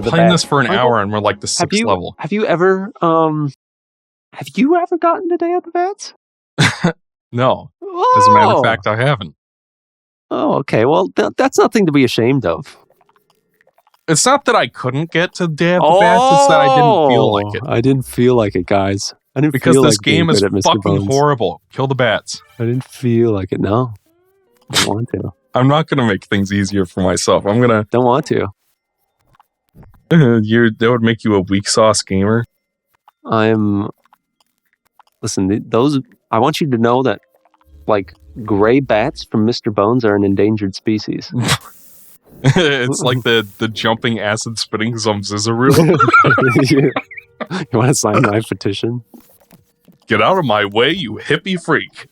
playing this for an hour and we're like the 6th level. Have you ever gotten to Day of the Bats? No. As a matter of fact, I haven't. Oh, okay. Well, that's nothing to be ashamed of. It's not that I couldn't get to Day of the Bats, it's that I didn't feel like it. I didn't feel like it, guys. I didn't because feel this like game is fucking Bones. horrible. Kill the bats. I didn't feel like it. No. Don't want to. I'm not going to make things easier for myself. I'm going to... Don't want to. That would make you a weak sauce gamer. Listen, those... I want you to know that, like, gray bats from Mr. Bones are an endangered species. It's like the jumping acid spitting Zumzizaroo. You want to sign my petition? Get out of my way, you hippie freak.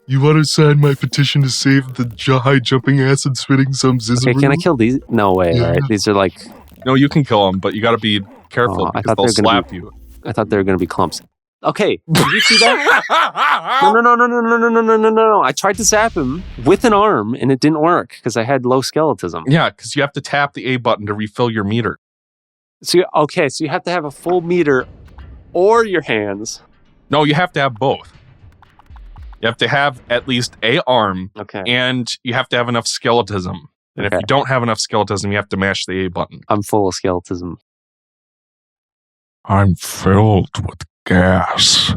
You want to sign my petition to save the high jumping acid spitting Zumzizaroo? Okay, can I kill these? No way, right? These are like... No, you can kill them, but you got to be careful because they'll slap you. I thought they were going to be clumps. Okay, did you see that? No. I tried to zap him with an arm, and it didn't work because I had low skeletism. Yeah, because you have to tap the A button to refill your meter. So you have to have a full meter or your hands. No, you have to have both. You have to have at least a arm, and you have to have enough skeletism. And if you don't have enough skeletism, you have to mash the A button. I'm full of skeletism. I'm filled with gas.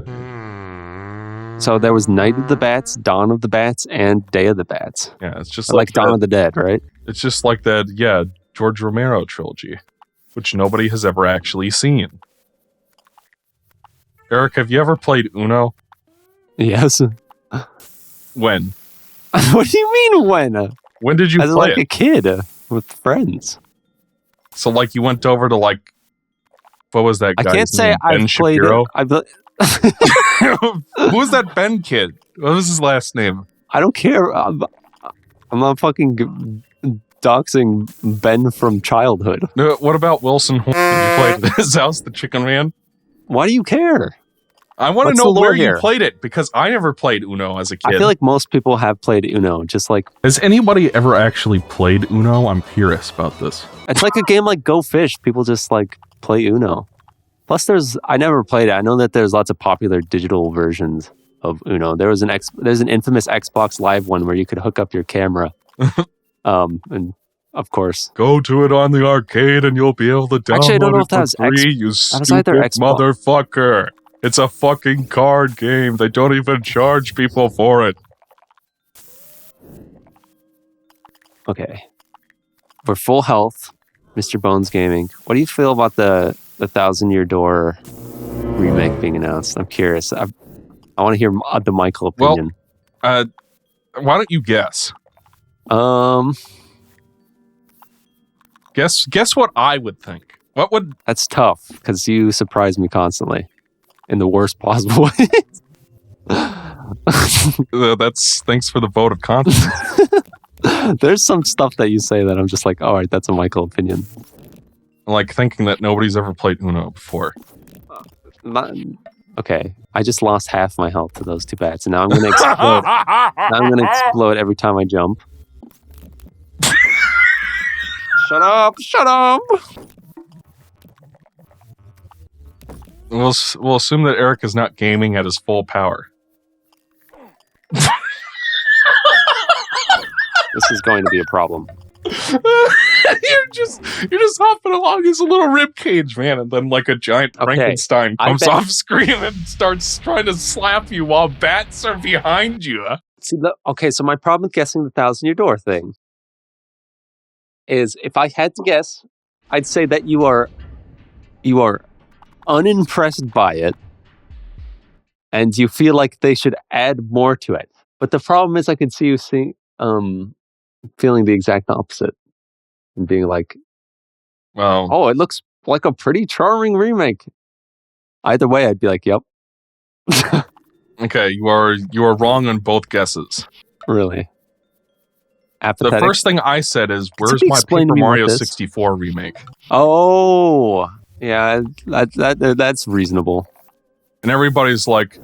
So there was Night of the Bats, Dawn of the Bats, and Day of the Bats. Yeah, it's just like Dawn of the Dead, right? It's just like that, George Romero trilogy, which nobody has ever actually seen. Eric, have you ever played Uno? Yes. When? What do you mean when? When did you play like it? A kid with friends. So like you went over to like, what was that guy's name? I can't say I've played it. Who was that Ben kid? What was his last name? I don't care. I'm not fucking doxing Ben from childhood. No, what about Wilson Horn? You played at his house, the Chicken Man? Why do you care? I want to know where you played it, because I never played Uno as a kid. I feel like most people have played Uno, just like... Has anybody ever actually played Uno? I'm curious about this. It's like a game like Go Fish. People just like play Uno. Plus I never played it. I know that there's lots of popular digital versions of Uno. There's an infamous Xbox Live one where you could hook up your camera. And of course. Go to it on the arcade and you'll be able to download Actually, I don't know if that it for was free, you stupid motherfucker. It's a fucking card game. They don't even charge people for it. Okay. For full health, Mr. Bones Gaming, what do you feel about the 1,000-Year Door remake being announced? I'm curious. I want to hear the Michael opinion. Well, why don't you guess? Guess what I would think. What would... That's tough, because you surprise me constantly. In the worst possible ways. That's thanks for the vote of confidence. There's some stuff that you say that I'm just like, all right, that's a Michael opinion. Like thinking that nobody's ever played Uno before. Okay, I just lost half my health to those two bats, and now I'm going to explode. Now I'm going to explode every time I jump. Shut up! Shut up! We'll assume that Eric is not gaming at his full power. This is going to be a problem. You're just hopping along as a little rib cage, man, and then like a giant Frankenstein comes off screen and starts trying to slap you while bats are behind you. See, so my problem with guessing the 1,000-Year Door thing is, if I had to guess, I'd say that you are unimpressed by it, and you feel like they should add more to it. But the problem is, I could see you feeling the exact opposite and being like, "Well, oh, it looks like a pretty charming remake." Either way, I'd be like, "Yep." Okay, you are wrong on both guesses. Really? Apathetic. The first thing I said is, "Where's my Paper Mario 64 remake?" Oh. Yeah, that's reasonable. And everybody's like,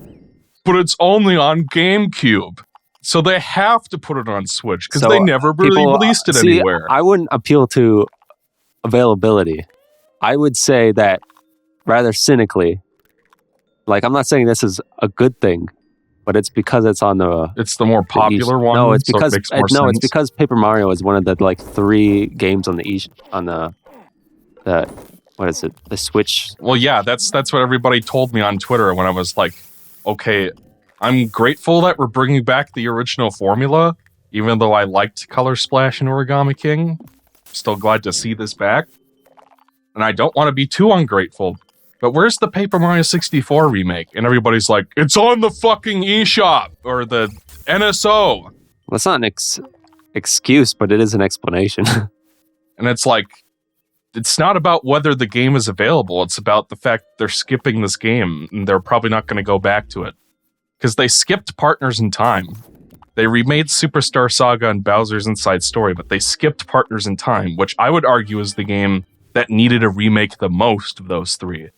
but it's only on GameCube. So they have to put it on Switch because they never really released it anywhere. I wouldn't appeal to availability, I would say that rather cynically, like I'm not saying this is a good thing, but it's because it's on the... It's the more popular one. No, it's because it's because Paper Mario is one of the like 3 games on the what is it? The Switch. Well, yeah, that's what everybody told me on Twitter when I was like, okay, I'm grateful that we're bringing back the original formula, even though I liked Color Splash and Origami King. Still glad to see this back. And I don't want to be too ungrateful, but where's the Paper Mario 64 remake? And everybody's like, it's on the fucking eShop or the NSO. Well, that's not an excuse, but it is an explanation. And it's like, it's not about whether the game is available. It's about the fact they're skipping this game and they're probably not going to go back to it. Because they skipped Partners in Time. They remade Superstar Saga and Bowser's Inside Story, but they skipped Partners in Time, which I would argue is the game that needed a remake the most of those 3.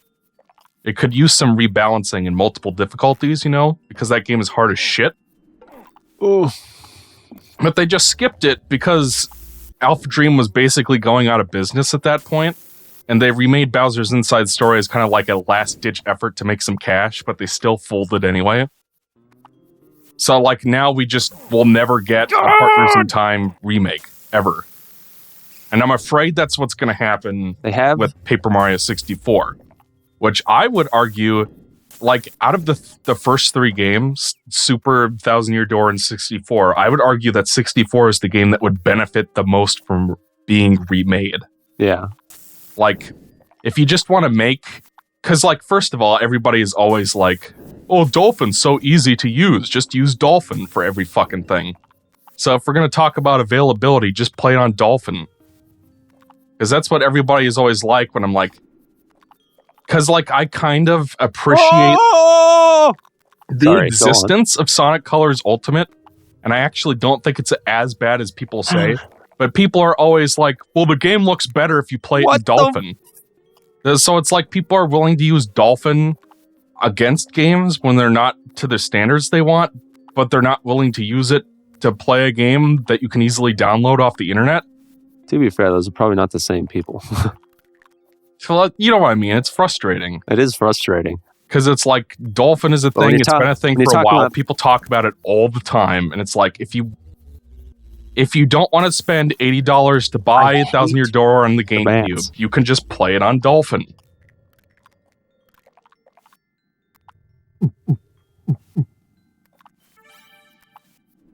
It could use some rebalancing and multiple difficulties, because that game is hard as shit. Ooh. But they just skipped it because Alpha Dream was basically going out of business at that point, and they remade Bowser's Inside Story as kind of like a last-ditch effort to make some cash, but they still folded anyway. So, like, now we'll never get a Partners in Time remake, ever. And I'm afraid that's what's going to happen with Paper Mario 64, which I would argue, like, out of the first 3 games, Super, Thousand Year Door, and 64, I would argue that 64 is the game that would benefit the most from being remade. Yeah. Like, if you just want to make... Because, like, first of all, everybody is always like, oh, Dolphin's so easy to use. Just use Dolphin for every fucking thing. So if we're going to talk about availability, just play it on Dolphin. Because that's what everybody is always like when I'm like... Because, like, I kind of appreciate the existence of Sonic Colors Ultimate, and I actually don't think it's as bad as people say. But people are always like, well, the game looks better if you play it in Dolphin. So it's like people are willing to use Dolphin against games when they're not to the standards they want, but they're not willing to use it to play a game that you can easily download off the internet. To be fair, those are probably not the same people. So, you know what I mean? It's frustrating. It is frustrating. Because it's like, Dolphin is a thing. It's been a thing for a while. People talk about it all the time. And it's like, if you don't want to spend $80 to buy Thousand Year Door on the GameCube, you can just play it on Dolphin.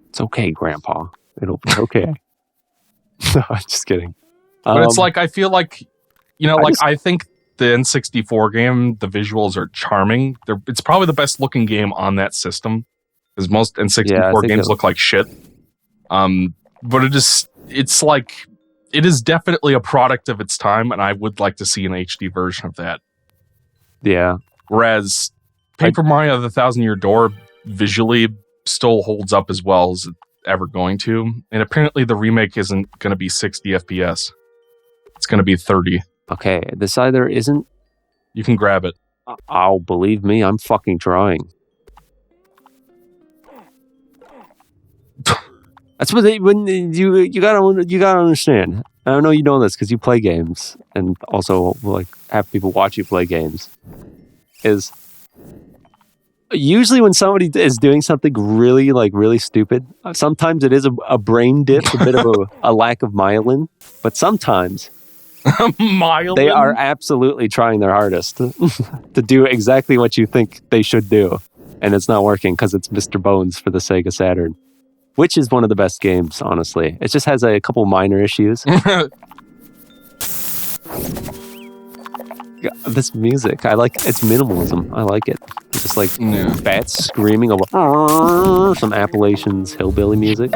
It's okay, Grandpa. It'll be okay. No, I'm just kidding. But it's like, I feel like, I think the N64 game, the visuals are charming. It's probably the best looking game on that system, because most N64 games look like shit. But it is definitely a product of its time, and I would like to see an HD version of that. Yeah. Whereas Paper Mario: The Thousand Year Door visually still holds up as well as it's ever going to, and apparently the remake isn't going to be 60 FPS. It's going to be 30. Okay, this either isn't... You can grab it. Oh, believe me, I'm fucking trying. That's what you gotta understand. I know you know this because you play games and also like have people watch you play games. Is usually when somebody is doing something really stupid, sometimes it is a brain dip, a bit of a lack of myelin, but sometimes they are absolutely trying their hardest to do exactly what you think they should do, and it's not working because it's Mr. Bones for the Sega Saturn. Which is one of the best games, honestly. It just has a couple minor issues. This music, I like it's minimalism. I like it. It's just like bats screaming over some Appalachians hillbilly music.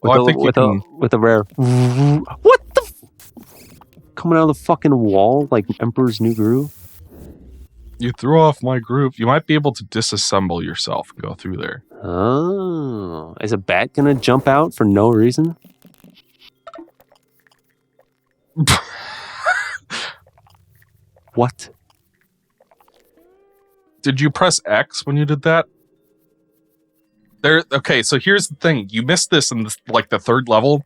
With a rare what the coming out of the fucking wall like Emperor's New Groove. You threw off my groove. You might be able to disassemble yourself and go through there. Oh. Is a bat gonna jump out for no reason? What? Did you press X when you did that? Okay, so here's the thing. You missed this in the third level.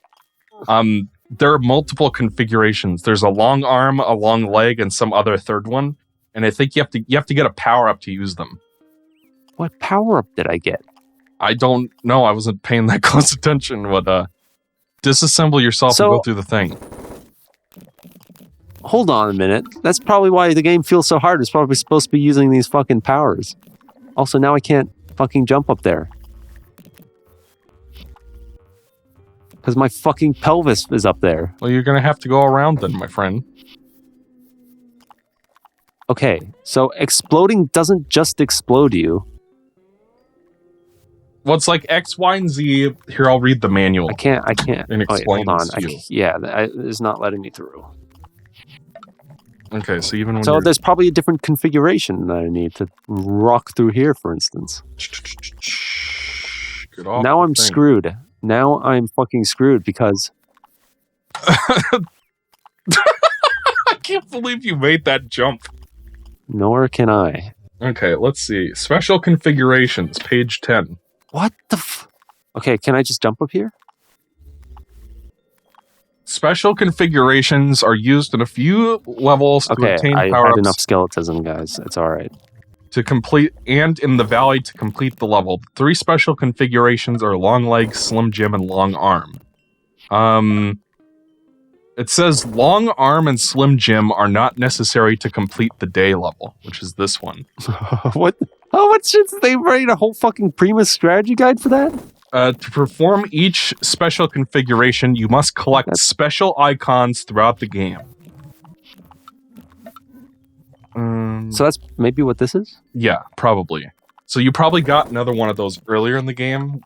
There are multiple configurations. There's a long arm, a long leg, and some other third one. And I think you have to get a power up to use them. What power up did I get? I don't know. I wasn't paying that close attention. But disassemble yourself and go through the thing. Hold on a minute. That's probably why the game feels so hard. It's probably supposed to be using these fucking powers. Also, now I can't fucking jump up there. Because my fucking pelvis is up there. Well, you're going to have to go around then, my friend. Okay, so exploding doesn't just explode you. Well, it's like X, Y, and Z. Here, I'll read the manual. I can't. And explain hold on. this to you. It's not letting me through. Okay, so even when So there's probably a different configuration that I need to rock through here, for instance. Get off now I'm thing. screwed. Now I'm fucking screwed because... I can't believe you made that jump. Nor can I. Okay, let's see. Special configurations, page 10. What the Okay, can I just jump up here? Special configurations are used in a few levels to obtain I power-ups. had enough skeletism, guys. It's alright. To complete, and in the valley to complete the level. 3 special configurations are long leg, slim Jim, and long arm. It says long arm and slim Jim are not necessary to complete the day level, which is this one. What? Oh, what shit? They write a whole fucking Primus strategy guide for that? To perform each special configuration, you must collect special icons throughout the game. So that's maybe what this is? Yeah, probably. So you probably got another one of those earlier in the game.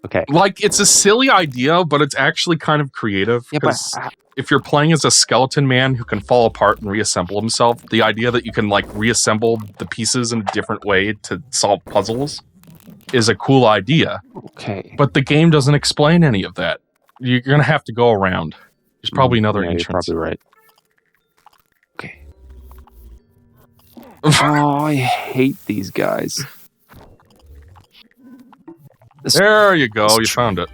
Okay. Like, it's a silly idea, but it's actually kind of creative. Because if you're playing as a skeleton man who can fall apart and reassemble himself, the idea that you can, like, reassemble the pieces in a different way to solve puzzles is a cool idea. Okay. But the game doesn't explain any of that. You're going to have to go around. There's probably another entrance. You're probably right. Okay. Oh, I hate these guys. There you go. You found it.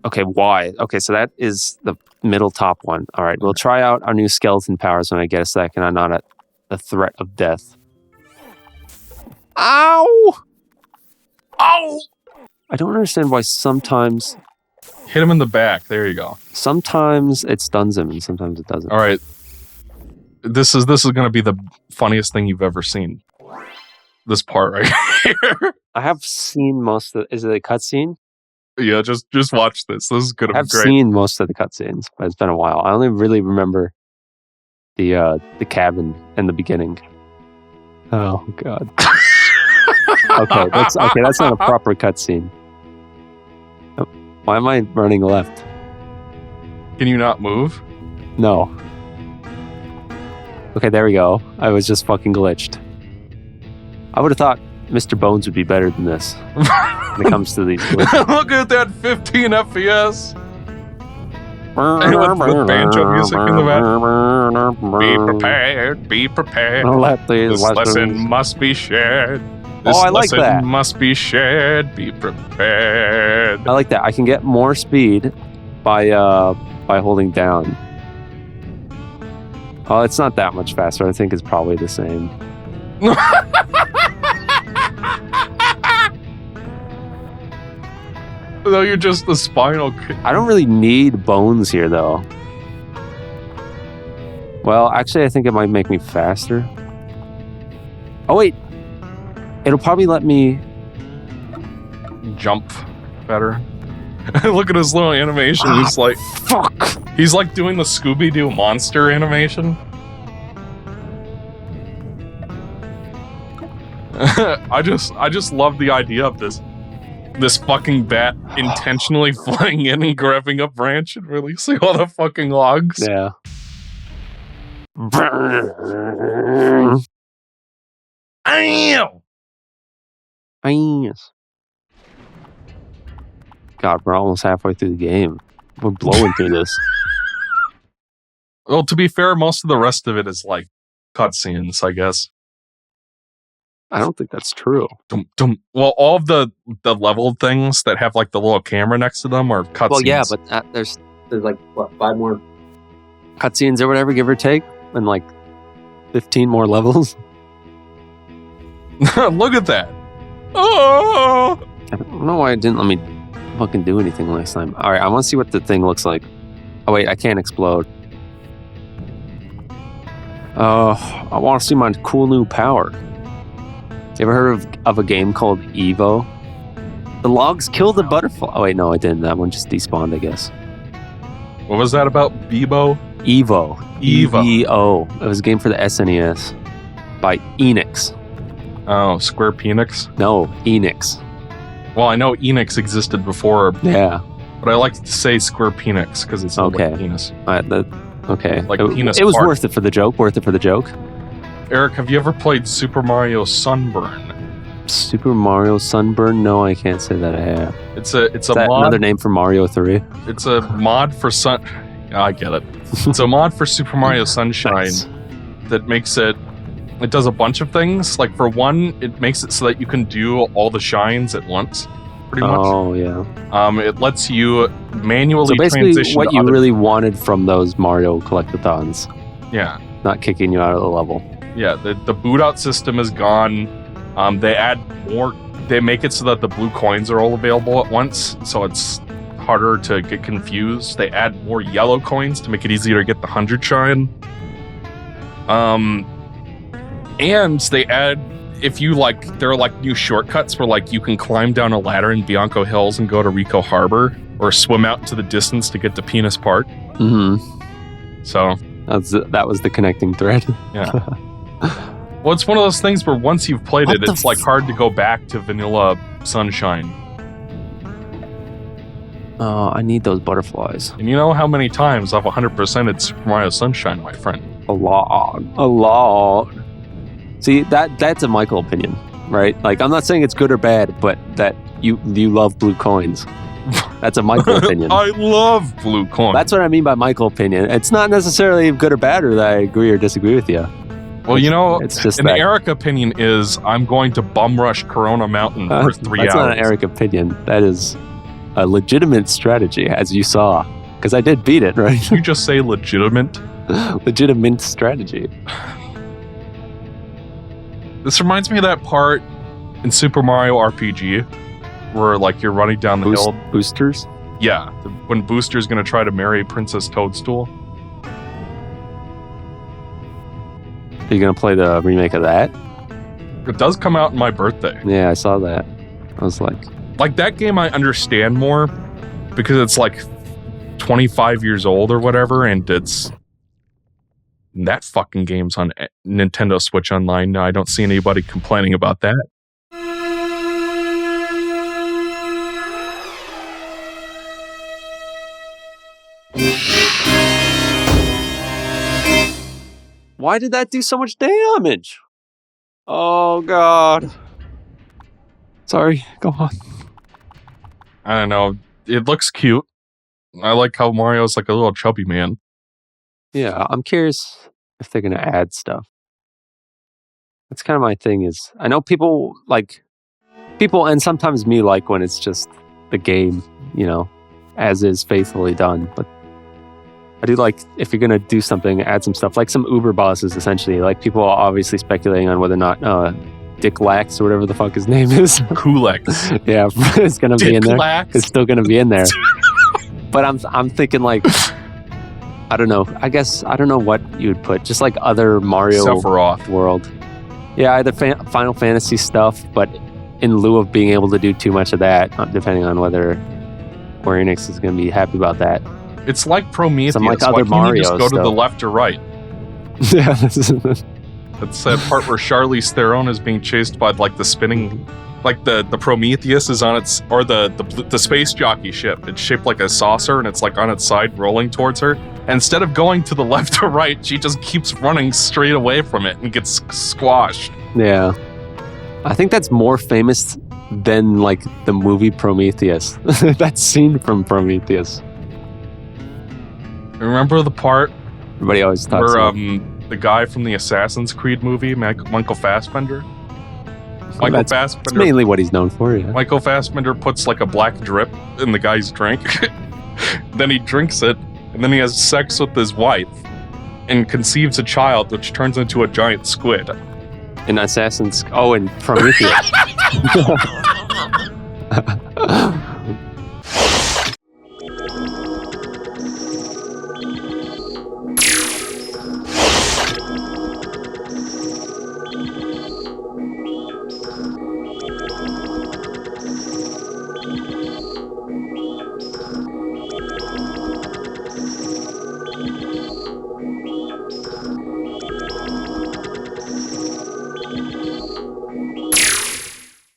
Okay, why? Okay, so that is the middle top one. All right, we'll try out our new skeleton powers when I get a second. I'm not at the threat of death. Ow! Ow! I don't understand why sometimes... Hit him in the back. There you go. Sometimes it stuns him and sometimes it doesn't. All right. This is going to be the funniest thing you've ever seen. This part right here. I have seen most of... Is it a cutscene? Yeah, just watch this. This is going to be great. I've seen most of the cutscenes, but it's been a while. I only really remember the cabin and the beginning. Oh, God. Okay, that's not a proper cutscene. Oh, why am I running left? Can you not move? No. Okay, there we go. I was just fucking glitched. I would have thought Mr. Bones would be better than this when it comes to these glitches. Look at that 15 FPS. With banjo music in the back. Be prepared. Be prepared. This lesson must be shared. This I like lesson that. Must be shared. Be prepared. I like that. I can get more speed by holding down. Oh, it's not that much faster. I think it's probably the same. No, you're just the spinal. I don't really need bones here, though. Well, actually, I think it might make me faster. Oh, wait. It'll probably let me... Jump better. Look at his little animation. He's like... Fuck! He's like doing the Scooby-Doo monster animation. I just love the idea of this fucking bat intentionally flying in and grabbing a branch and releasing all the fucking logs. Yeah. God, we're almost halfway through the game. We're blowing through this. Well, to be fair, most of the rest of it is like cutscenes, I guess. I don't think that's true. Well, all of the level things that have like the little camera next to them are cutscenes. Well, yeah, but there's like what, 5 more cutscenes or whatever, give or take, and like 15 more levels. Look at that! Oh! I don't know why it didn't let me fucking do anything last time. All right, I want to see what the thing looks like. Oh wait, I can't explode. I want to see my cool new power. You ever heard of a game called Evo? The logs kill the butterfly. Oh wait, no, it didn't. That one just despawned, I guess. What was that about? Bebo? Evo. EVO. It was a game for the SNES by Enix. Oh, Square Penix? No, Enix. Well, I know Enix existed before. Yeah. But I like to say Square Penix because it's okay. Like penis. Okay. Like penis. It was worth it for the joke. Eric, have you ever played Super Mario Sunburn? Super Mario Sunburn? No, I can't say that I have. It's a mod. Another name for Mario 3? It's a mod for I get it. It's a mod for Super Mario Sunshine nice. That makes it does a bunch of things. Like for one, it makes it so that you can do all the shines at once. Pretty much. Oh yeah. It lets you manually so basically transition what you really wanted from those Mario collectathons. Yeah. Not kicking you out of the level. Yeah, the boot out system is gone. They add more. They make it so that the blue coins are all available at once, so it's harder to get confused. They add more yellow coins to make it easier to get the 100 shine. And they add, if you like, there are like new shortcuts where like you can climb down a ladder in Bianco Hills and go to Rico Harbor, or swim out into the distance to get to Penis Park. Mm-hmm. So that was the connecting thread. Yeah. Well, it's one of those things where once you've played it, it's like hard to go back to vanilla Sunshine. Oh, I need those butterflies. And you know how many times I've 100% it's Super Mario Sunshine, my friend? A lot. See, that's a Michael opinion, right? Like, I'm not saying it's good or bad, but that you love blue coins. That's a Michael opinion. I love blue coins. That's what I mean by Michael opinion. It's not necessarily good or bad, or that I agree or disagree with you. Well, you know, it's just an Eric opinion is I'm going to bum rush Corona Mountain for 3 hours. That's not an Eric opinion. That is a legitimate strategy, as you saw. Because I did beat it, right? Did you just say legitimate? Legitimate strategy. This reminds me of that part in Super Mario RPG where, like, you're running down the hill. Boosters? Yeah. When Booster's going to try to marry Princess Toadstool. Are you going to play the remake of that? It does come out on my birthday. Yeah, I saw that. I was like... Like, that game I understand more because it's, like, 25 years old or whatever, and it's... That fucking game's on Nintendo Switch Online now. I don't see anybody complaining about that. Why did that do so much damage? Oh, God. Sorry, go on. I don't know. It looks cute. I like how Mario's like a little chubby man. Yeah, I'm curious if they're going to add stuff. That's kind of my thing is, I know people and sometimes me like when it's just the game, you know, as is faithfully done. But I do like, if you're going to do something, add some stuff, like some Uber bosses, essentially. Like, people are obviously speculating on whether or not Dick Lax, or whatever the fuck his name is. Kulex. Yeah, it's going to be in there. Lax. It's still going to be in there. But I'm thinking, like, I don't know. I guess, I don't know what you would put. Just like other Mario Sephiroth world. Yeah, either Final Fantasy stuff, but in lieu of being able to do too much of that, depending on whether Square Enix is going to be happy about that. It's like Prometheus. Some like other Mario just go stuff. to the left or right. Yeah, That's that part where Charlize Theron is being chased by like the spinning, like the Prometheus is on its, or the space jockey ship. It's shaped like a saucer and it's like on its side rolling towards her. And instead of going to the left or right, she just keeps running straight away from it and gets squashed. Yeah. I think that's more famous than like the movie Prometheus. That scene from Prometheus. Remember the part Everybody always talks Where about the guy from the Assassin's Creed movie, Michael Fassbender. That's mainly what he's known for. Yeah. Michael Fassbender puts like a black drip in the guy's drink. Then he drinks it, and then he has sex with his wife, and conceives a child, which turns into a giant squid. In Assassin's... Oh, in Prometheus.